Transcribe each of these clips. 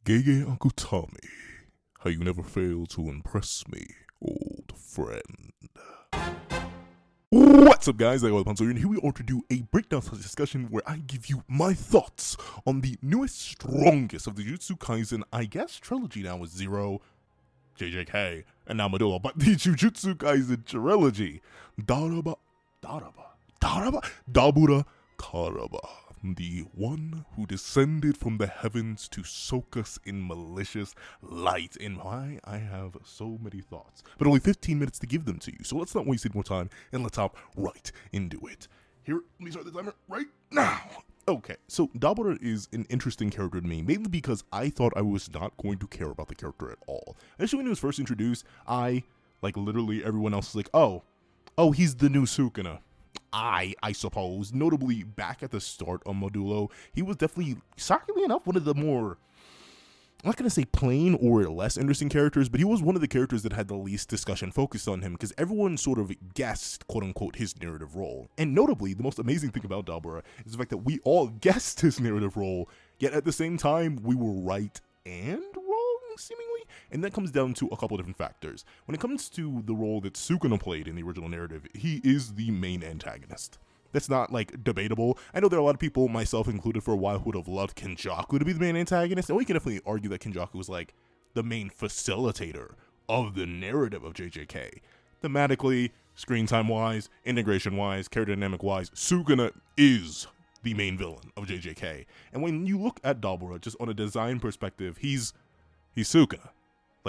GEGE Akutami, how you never fail to impress me, old friend. What's up, guys? I'm Panzer, and here we are to do a breakdown discussion where I give you my thoughts on the newest, strongest of the Jujutsu Kaisen, I guess trilogy now is 0, JJK, and now Modulo, but the Jujutsu Kaisen trilogy, Dabura, Karaba, the one who descended from the heavens to soak us in malicious light. And why I have so many thoughts, but only 15 minutes to give them to you. So let's not waste any more time and let's hop right into it. Here, let me start the timer right now. Okay, so Dabura is an interesting character to me, mainly because I thought I was not going to care about the character at all. Actually, when he was first introduced, literally everyone else was like, oh, he's the new Sukuna. I suppose, notably back at the start of Modulo, he was definitely, shockingly enough, one of the more, I'm not going to say plain or less interesting characters, but he was one of the characters that had the least discussion focused on him, because everyone sort of guessed, quote-unquote, his narrative role. And notably, the most amazing thing about Dabura is the fact that we all guessed his narrative role, yet at the same time, we were right and wrong, seemingly. And that comes down to a couple of different factors. When it comes to the role that Sukuna played in the original narrative, he is the main antagonist. That's not, debatable. I know there are a lot of people, myself included for a while, who would have loved Kenjaku to be the main antagonist, and we can definitely argue that Kenjaku was, the main facilitator of the narrative of JJK. Thematically, screen time-wise, integration-wise, character dynamic-wise, Sukuna is the main villain of JJK. And when you look at Dabura, just on a design perspective, he's Sukuna.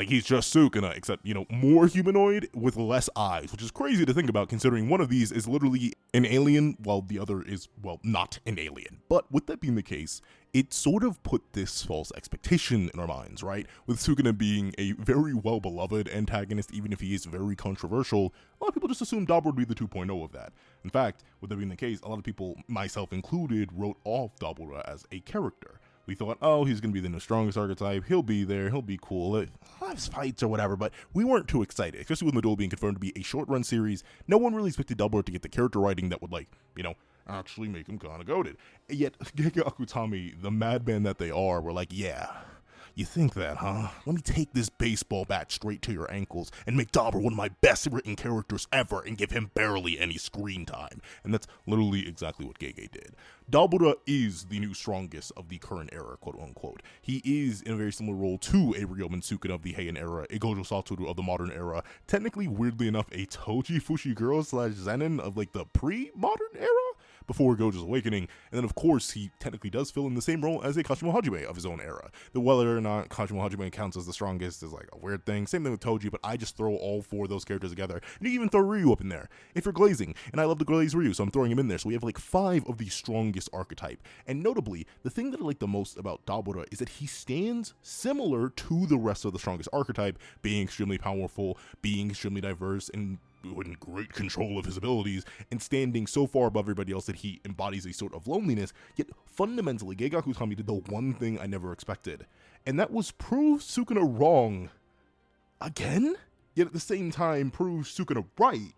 He's just Sukuna, except, more humanoid with less eyes, which is crazy to think about considering one of these is literally an alien while the other is, not an alien. But with that being the case, it sort of put this false expectation in our minds, right? With Sukuna being a very well-beloved antagonist, even if he is very controversial, a lot of people just assumed Dabura would be the 2.0 of that. In fact, with that being the case, a lot of people, myself included, wrote off Dabura as a character. We thought, he's going to be the strongest archetype, he'll be there, he'll be cool, he'll have fights or whatever, but we weren't too excited, especially with Modulo being confirmed to be a short-run series. No one really expected Dabura to get the character writing that would, actually make him kind of goated. Yet, GEGE Akutami, the madman that they are, were like, yeah, you think that, huh? Let me take this baseball bat straight to your ankles and make Dabura one of my best written characters ever and give him barely any screen time. And that's literally exactly what GEGE did. Dabura is the new strongest of the current era, quote-unquote. He is in a very similar role to a Ryomen Sukuna of the Heian era, a Gojo Satoru of the modern era, technically, weirdly enough, a Toji Fushiguro / Zenin of, the pre-modern era? Before Gojo's awakening, and then of course he technically does fill in the same role as a Kashimo Hajime of his own era. The whether or not Kashimo Hajime counts as the strongest is a weird thing. Same thing with Toji, but I just throw all four of those characters together. And you even throw Ryu up in there if you're glazing, and I love to glaze Ryu, so I'm throwing him in there. So we have 5 of the strongest archetype. And notably, the thing that I like the most about Dabura is that he stands similar to the rest of the strongest archetype, being extremely powerful, being extremely diverse, and in great control of his abilities, and standing so far above everybody else that he embodies a sort of loneliness. Yet fundamentally, GEGE Akutami did the one thing I never expected, and that was prove Sukuna wrong again, yet at the same time prove Sukuna right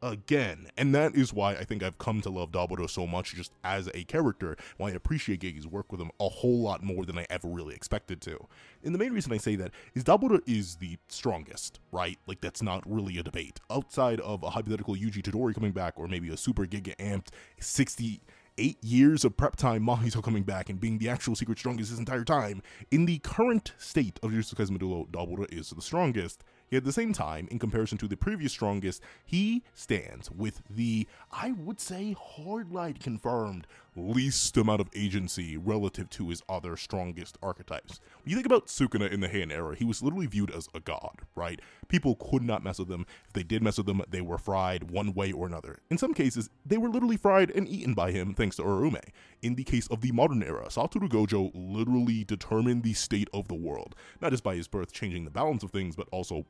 again. And that is why I think I've come to love Dabura so much just as a character, why I appreciate GEGE's work with him a whole lot more than I ever really expected to. And the main reason I say that is Dabura is the strongest, right? That's not really a debate. Outside of a hypothetical Yuji Todori coming back, or maybe a super giga amped 68 years of prep time Mahito coming back and being the actual secret strongest his entire time, in the current state of Jujutsu Kaisen Modulo, Dabura is the strongest. Yet at the same time, in comparison to the previous strongest, he stands with the, I would say, hardline confirmed, least amount of agency relative to his other strongest archetypes. When you think about Sukuna in the Heian era, he was literally viewed as a god, right? People could not mess with him. If they did mess with him, they were fried one way or another. In some cases, they were literally fried and eaten by him thanks to Urume. In the case of the modern era, Satoru Gojo literally determined the state of the world, not just by his birth changing the balance of things, but also,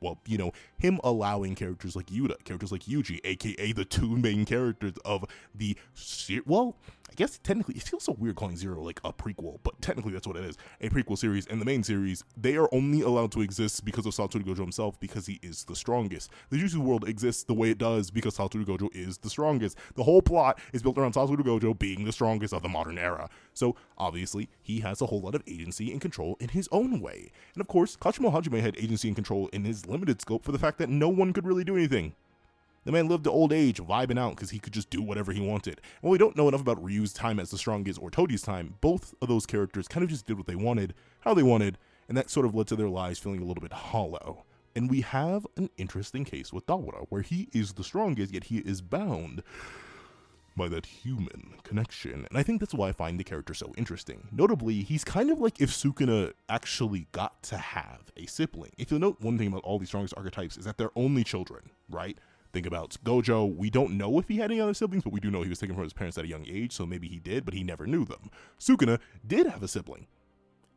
him allowing characters like Yuta, characters like Yuji, aka the two main characters of the, guess technically, it feels so weird calling Zero like a prequel, but technically that's what it is, a prequel series. And the main series, they are only allowed to exist because of Satoru Gojo himself, because he is the strongest. The Jujutsu world exists the way it does because Satoru Gojo is the strongest. The whole plot is built around Satoru Gojo being the strongest of the modern era. So obviously, he has a whole lot of agency and control in his own way. And of course, Kashimo Hajime had agency and control in his limited scope for the fact that no one could really do anything. The man lived to old age, vibing out because he could just do whatever he wanted. While we don't know enough about Ryu's time as the strongest or Toji's time, both of those characters kind of just did what they wanted, how they wanted, and that sort of led to their lives feeling a little bit hollow. And we have an interesting case with Dabura, where he is the strongest, yet he is bound by that human connection. And I think that's why I find the character so interesting. Notably, he's kind of like if Sukuna actually got to have a sibling. If you'll note, one thing about all these strongest archetypes is that they're only children, right? Think about Gojo. We don't know if he had any other siblings, but we do know he was taken from his parents at a young age, so maybe he did, but he never knew them. Sukuna did have a sibling.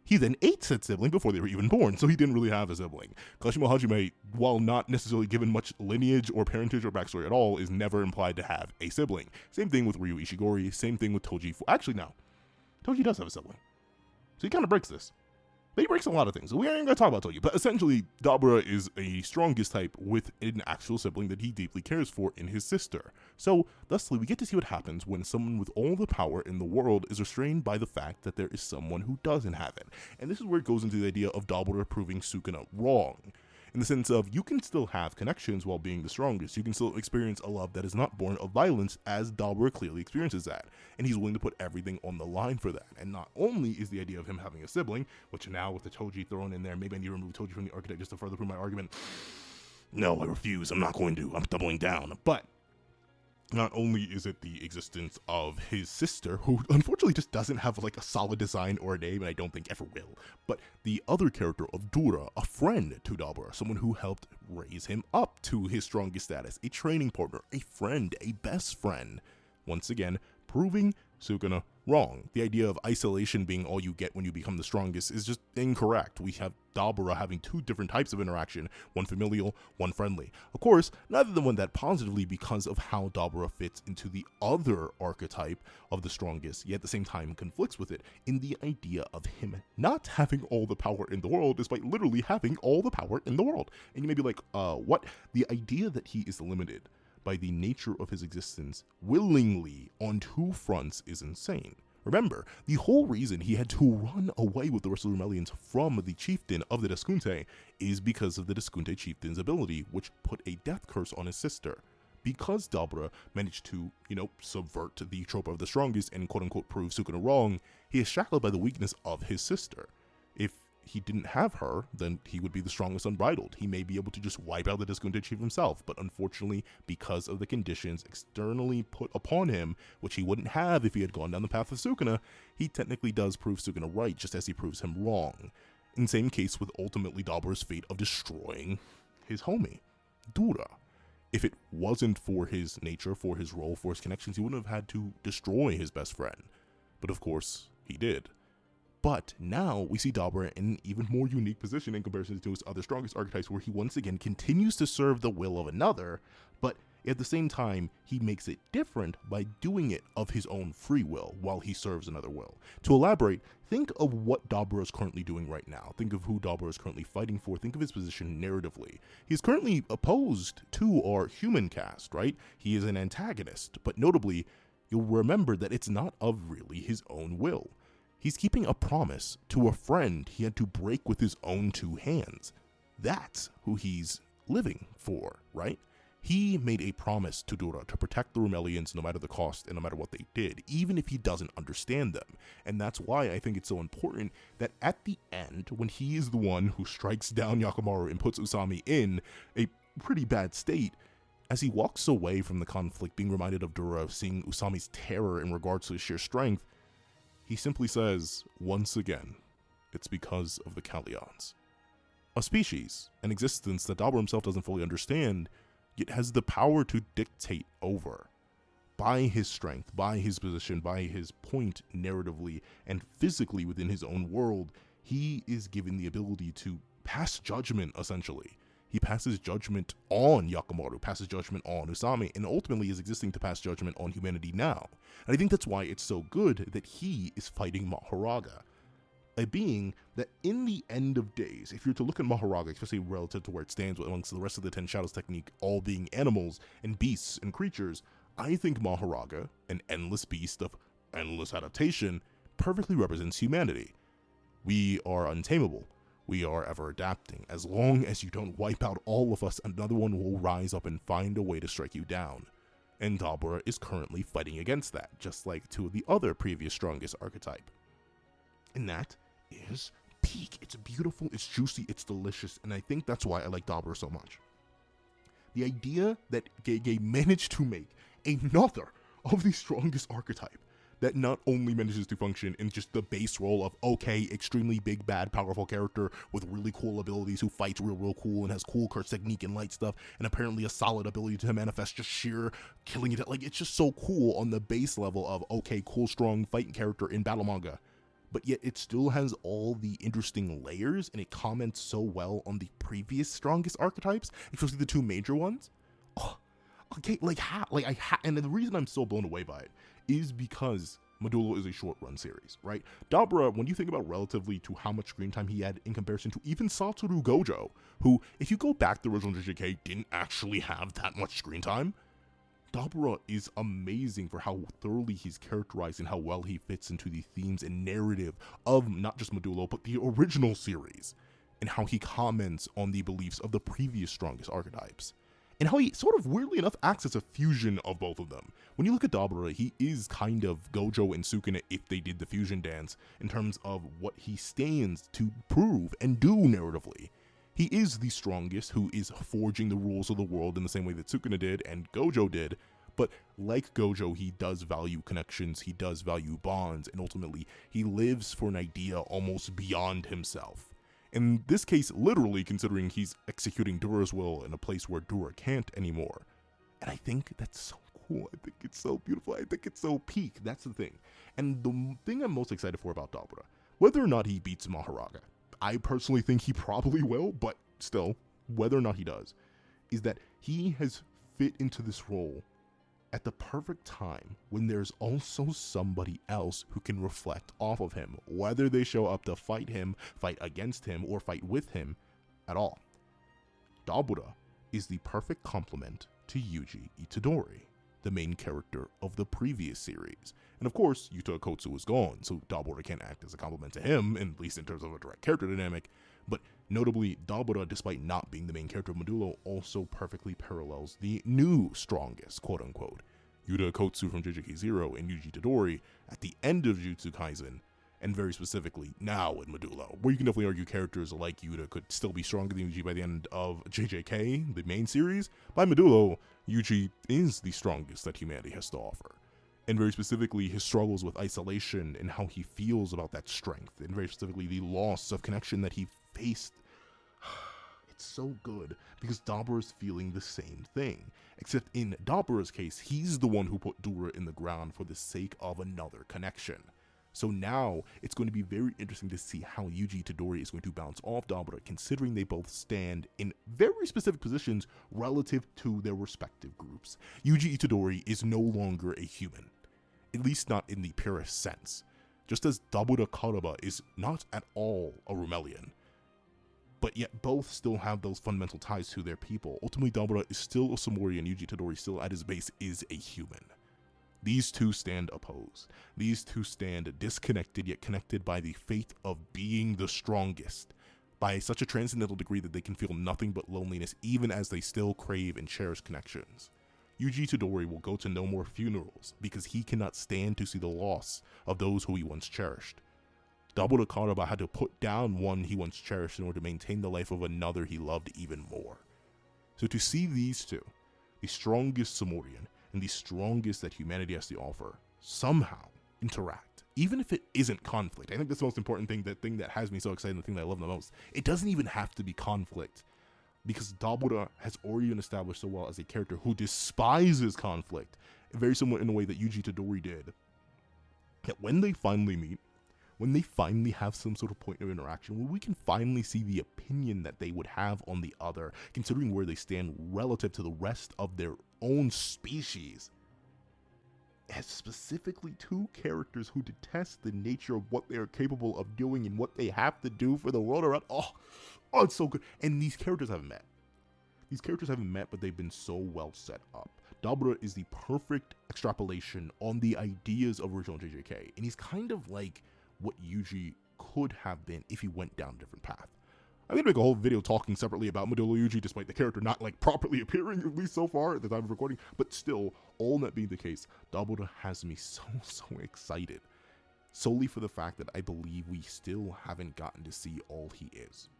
He then ate said sibling before they were even born, so he didn't really have a sibling. Kashimo Hajime, while not necessarily given much lineage or parentage or backstory at all, is never implied to have a sibling. Same thing with Ryu Ishigori, same thing with Toji. Actually, no. Toji does have a sibling. So he kind of breaks this. But he breaks a lot of things. So we aren't going to talk about Toji. But essentially, Dabura is a strongest type with an actual sibling that he deeply cares for in his sister. So, thusly, we get to see what happens when someone with all the power in the world is restrained by the fact that there is someone who doesn't have it. And this is where it goes into the idea of Dabura proving Sukuna wrong. In the sense of, you can still have connections while being the strongest. You can still experience a love that is not born of violence, as Dabura clearly experiences that. And he's willing to put everything on the line for that. And not only is the idea of him having a sibling, which now with the Toji thrown in there, maybe I need to remove Toji from the archetype just to further prove my argument. No, I refuse. I'm not going to. I'm doubling down. But not only is it the existence of his sister, who unfortunately just doesn't have like a solid design or a name, and I don't think ever will, but the other character of Dura, a friend to Dabura, someone who helped raise him up to his strongest status, a training partner, a friend, a best friend. Once again, proving Sukuna wrong. The idea of isolation being all you get when you become the strongest is just incorrect. We have Dabura having two different types of interaction, one familial, one friendly. Of course, neither of them went that positively because of how Dabura fits into the other archetype of the strongest, yet at the same time conflicts with it in the idea of him not having all the power in the world despite literally having all the power in the world. And you may be like, what? The idea that he is limited by the nature of his existence willingly on two fronts is insane. Remember, the whole reason he had to run away with the rest of the Remelians from the chieftain of the Deskunte is because of the Deskunte chieftain's ability, which put a death curse on his sister. Because Dabura managed to, subvert the trope of the strongest and quote-unquote prove Sukuna wrong, he is shackled by the weakness of his sister. If he didn't have her, then he would be the strongest unbridled. He may be able to just wipe out the Deskunte chief himself, but unfortunately, because of the conditions externally put upon him, which he wouldn't have if he had gone down the path of Sukuna, he technically does prove Sukuna right, just as he proves him wrong. In the same case with ultimately Dabura's fate of destroying his homie, Dura. If it wasn't for his nature, for his role, for his connections, he wouldn't have had to destroy his best friend. But of course, he did. But now we see Dabura in an even more unique position in comparison to his other strongest archetypes, where he once again continues to serve the will of another, but at the same time, he makes it different by doing it of his own free will while he serves another will. To elaborate, think of what Dabura is currently doing right now. Think of who Dabura is currently fighting for. Think of his position narratively. He's currently opposed to our human cast, right? He is an antagonist, but notably, you'll remember that it's not of really his own will. He's keeping a promise to a friend he had to break with his own two hands. That's who he's living for, right? He made a promise to Dura to protect the Remelians no matter the cost and no matter what they did, even if he doesn't understand them. And that's why I think it's so important that at the end, when he is the one who strikes down Yakimaru and puts Usami in a pretty bad state, as he walks away from the conflict, being reminded of Dura, seeing Usami's terror in regards to his sheer strength, he simply says, once again, it's because of the Kallions. A species, an existence that Dabura himself doesn't fully understand, yet has the power to dictate over. By his strength, by his position, by his point narratively and physically within his own world, he is given the ability to pass judgment, essentially. He passes judgment on Yakimaru, passes judgment on Usami, and ultimately is existing to pass judgment on humanity now. And I think that's why it's so good that he is fighting Mahoraga. A being that in the end of days, if you're to look at Mahoraga, especially relative to where it stands amongst the rest of the 10 Shadows technique, all being animals and beasts and creatures, I think Mahoraga, an endless beast of endless adaptation, perfectly represents humanity. We are untamable. We are ever adapting. As long as you don't wipe out all of us, another one will rise up and find a way to strike you down. And Dabura is currently fighting against that, just like two of the other previous strongest archetype. And that is peak. It's beautiful, it's juicy, it's delicious, and I think that's why I like Dabura so much. The idea that GEGE managed to make another of the strongest archetype that not only manages to function in just the base role of, okay, extremely big, bad, powerful character with really cool abilities who fights real cool and has cool curse technique and light stuff, and apparently a solid ability to manifest just sheer killing it. Like, it's just so cool on the base level of, okay, cool, strong fighting character in battle manga. But yet it still has all the interesting layers, and it comments so well on the previous strongest archetypes, especially the two major ones. Oh, okay, and the reason I'm so blown away by it is because Modulo is a short-run series, right? Dabura, when you think about relatively to how much screen time he had in comparison to even Satoru Gojo, who, if you go back to the original JJK, didn't actually have that much screen time, Dabura is amazing for how thoroughly he's characterized and how well he fits into the themes and narrative of not just Modulo, but the original series, and how he comments on the beliefs of the previous strongest archetypes. And how he sort of weirdly enough acts as a fusion of both of them. When you look at Dabura, he is kind of Gojo and Sukuna if they did the fusion dance in terms of what he stands to prove and do narratively. He is the strongest who is forging the rules of the world in the same way that Sukuna did and Gojo did, but like Gojo, he does value connections, he does value bonds, and ultimately he lives for an idea almost beyond himself. In this case, literally, considering he's executing Dura's will in a place where Dura can't anymore. And I think that's so cool. I think it's so beautiful. I think it's so peak. That's the thing. And the thing I'm most excited for about Dabura, whether or not he beats Mahoraga, I personally think he probably will, but still, whether or not he does, is that he has fit into this role at the perfect time when there's also somebody else who can reflect off of him, whether they show up to fight him, fight against him, or fight with him at all. Dabura is the perfect complement to Yuji Itadori, the main character of the previous series. And of course, Yuta Okkotsu is gone, so Dabura can't act as a complement to him, at least in terms of a direct character dynamic, but notably, Dabura, despite not being the main character of Modulo, also perfectly parallels the new strongest, quote-unquote, Yuta Okkotsu from JJK 0 and Yuji Itadori at the end of Jujutsu Kaisen, and very specifically now in Modulo, where you can definitely argue characters like Yuta could still be stronger than Yuji by the end of JJK, the main series. By Modulo, Yuji is the strongest that humanity has to offer. And very specifically, his struggles with isolation and how he feels about that strength, and very specifically the loss of connection that he faced. It's so good because Dabura is feeling the same thing, except in Dabura's case, he's the one who put Dura in the ground for the sake of another connection. So now it's going to be very interesting to see how Yuji Itadori is going to bounce off Dabura, considering they both stand in very specific positions relative to their respective groups. Yuji Itadori is no longer a human, at least not in the purest sense, just as Dabura Karaba is not at all a Rumelian. But yet both still have those fundamental ties to their people. Ultimately, Dabura is still a Somori, and Yuji Itadori still at his base is a human. These two stand opposed. These two stand disconnected yet connected by the fate of being the strongest, by such a transcendental degree that they can feel nothing but loneliness even as they still crave and cherish connections. Yuji Itadori will go to no more funerals because he cannot stand to see the loss of those who he once cherished. Dabura Karaba had to put down one he once cherished in order to maintain the life of another he loved even more. So to see these two, the strongest Somorian and the strongest that humanity has to offer, somehow interact, even if it isn't conflict. I think that's the most important thing, the thing that has me so excited, the thing that I love the most. It doesn't even have to be conflict, because Dabura has already been established so well as a character who despises conflict, very similar in a way that Yuji Itadori did. That when they finally meet, when they finally have some sort of point of interaction, where we can finally see the opinion that they would have on the other, considering where they stand relative to the rest of their own species. As specifically two characters who detest the nature of what they are capable of doing and what they have to do for the world around. Oh, it's so good. And these characters haven't met. These characters haven't met, but they've been so well set up. Dabura is the perfect extrapolation on the ideas of original JJK, and he's kind of like what Yuji could have been if he went down a different path. I'm gonna make a whole video talking separately about Modulo Yuji, despite the character not like properly appearing, at least so far at the time of recording, but still, all that being the case, Dabura has me so excited, solely for the fact that I believe we still haven't gotten to see all he is.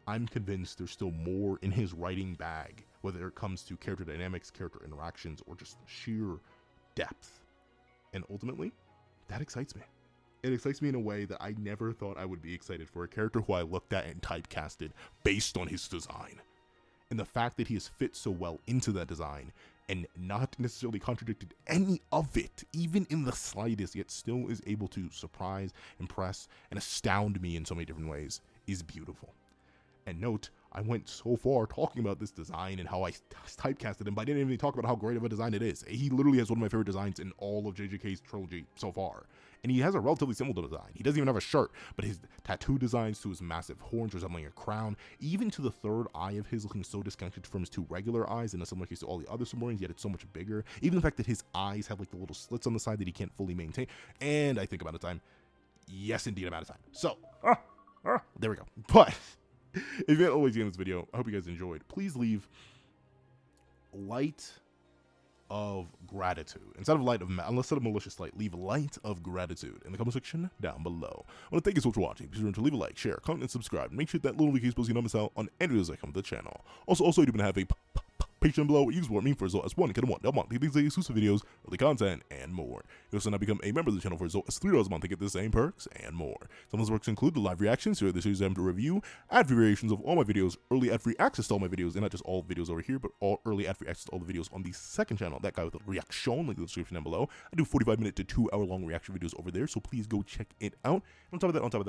I'm convinced there's still more in his writing bag, whether it comes to character dynamics, character interactions, or just sheer depth. And ultimately, that excites me. It excites me in a way that I never thought I would be excited for a character who I looked at and typecasted based on his design. And the fact that he has fit so well into that design and not necessarily contradicted any of it, even in the slightest, yet still is able to surprise, impress, and astound me in so many different ways, is beautiful. And note, I went so far talking about this design and how I typecasted him, but I didn't even talk about how great of a design it is. He literally has one of my favorite designs in all of JJK's trilogy so far. And he has a relatively simple design. He doesn't even have a shirt, but his tattoo designs to his massive horns resembling a crown, even to the third eye of his looking so disconnected from his two regular eyes in a similar case to all the other submarines, yet it's so much bigger. Even the fact that his eyes have like the little slits on the side that he can't fully maintain. And I think about a time. Yes, indeed, I'm out of time. So, there we go. But if you had always seen this video, I hope you guys enjoyed. Please leave light of gratitude instead of light of instead of malicious light. Leave light of gratitude in the comment section down below. I want to thank you so much for watching. Please remember to leave a like, share, comment, and subscribe. Make sure that little case so you don't miss out on any videos that come to the channel. Also, I do have a Patreon below where you can support me for as low as $1 a month. These exclusive videos, early content, and more. You also now become a member of the channel for as low as $3 a month to get the same perks and more. Some of those perks include the live reactions to the series I'm to review, ad-free variations of all my videos, early ad-free access to all my videos, and not just all videos over here, but all early ad-free access to all the videos on the second channel, that guy with the reaction, link in the description down below. I do 45-minute to 2-hour-long reaction videos over there, so please go check it out. And on top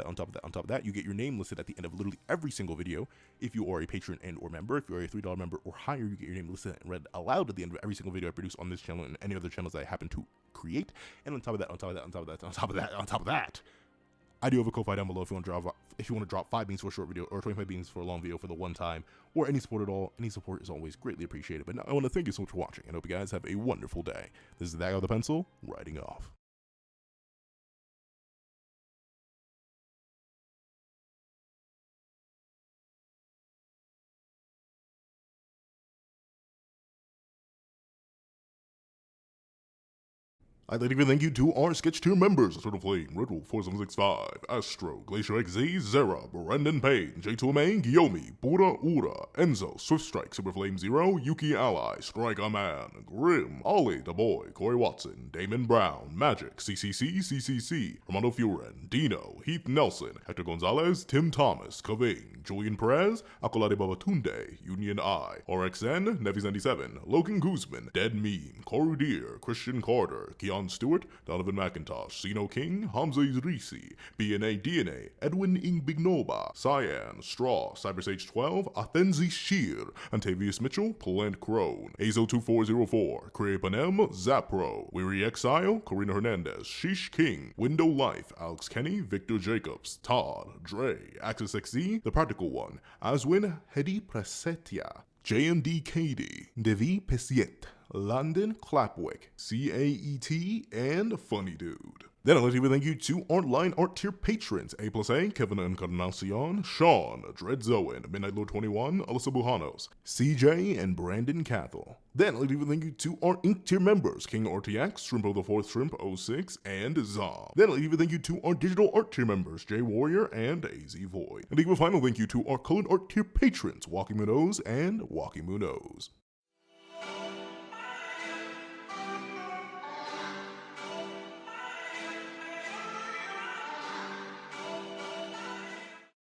of that, you get your name listed at the end of literally every single video. If you are a patron and or member, if you are a $3 member or higher, you get your name listed and read aloud at the end of every single video I produce on this channel and any other channels that I happen to create. And on top of that, I do have a Ko-Fi down below if you want to drop 5 beans for a short video or 25 beans for a long video for the one time, or any support at all. Any support is always greatly appreciated. But now I want to thank you so much for watching and hope you guys have a wonderful day. This is that guy with the pencil, writing off. I'd like to give a thank you to our sketch tier members: Eternal Flame, Ritual 4765, Astro, Glacier XZ, Zera, Brendan Payne, J2MA, Guillaume, Bura Ura, Enzo, Swift Strike, Super Flame Zero, Yuki Ally, Strike a Man, Grim, Ollie, The Boy, Corey Watson, Damon Brown, Magic, CCC, Armando Furen, Dino, Heath Nelson, Hector Gonzalez, Tim Thomas, Kaving, Julian Perez, Akolade Babatunde, Union I, RXN, Nevis97, Logan Guzman, Dead Meme, Koru Deer, Christian Carter, Keon Stewart, Donovan McIntosh, Sino King, Hamza Idrisi, BNA DNA, Edwin Ingbignoba, Cyan, Straw, Cybersage 12, Athenzi Sheer, Antavius Mitchell, Plant Crone, Azo2404, Cray Panem, Zapro, Weary Exile, Karina Hernandez, Sheesh King, Window Life, Alex Kenny, Victor Jacobs, Todd, Dre, Axis XZ, The Practical One, Aswin, Hedi Presetia, JMD KD, Devi Pesiet, London Clapwick, CAET, and Funny Dude. Then I'd like to give a thank you to our line art tier patrons: A+A, Kevin Encarnacion, Sean, Dreadzoen, Midnight Lord 21, Alyssa Bujanos, CJ, and Brandon Cathell. Then I'd like to give a thank you to our Ink tier members: King RTX, Shrimpo the 4th Shrimp 06, and Zom. Then I'd like to give a thank you to our digital art tier members: Jay Warrior and AZ Void. And to give a final thank you to our colored art tier patrons: Walking Moon Nose and Walking Moon Nose.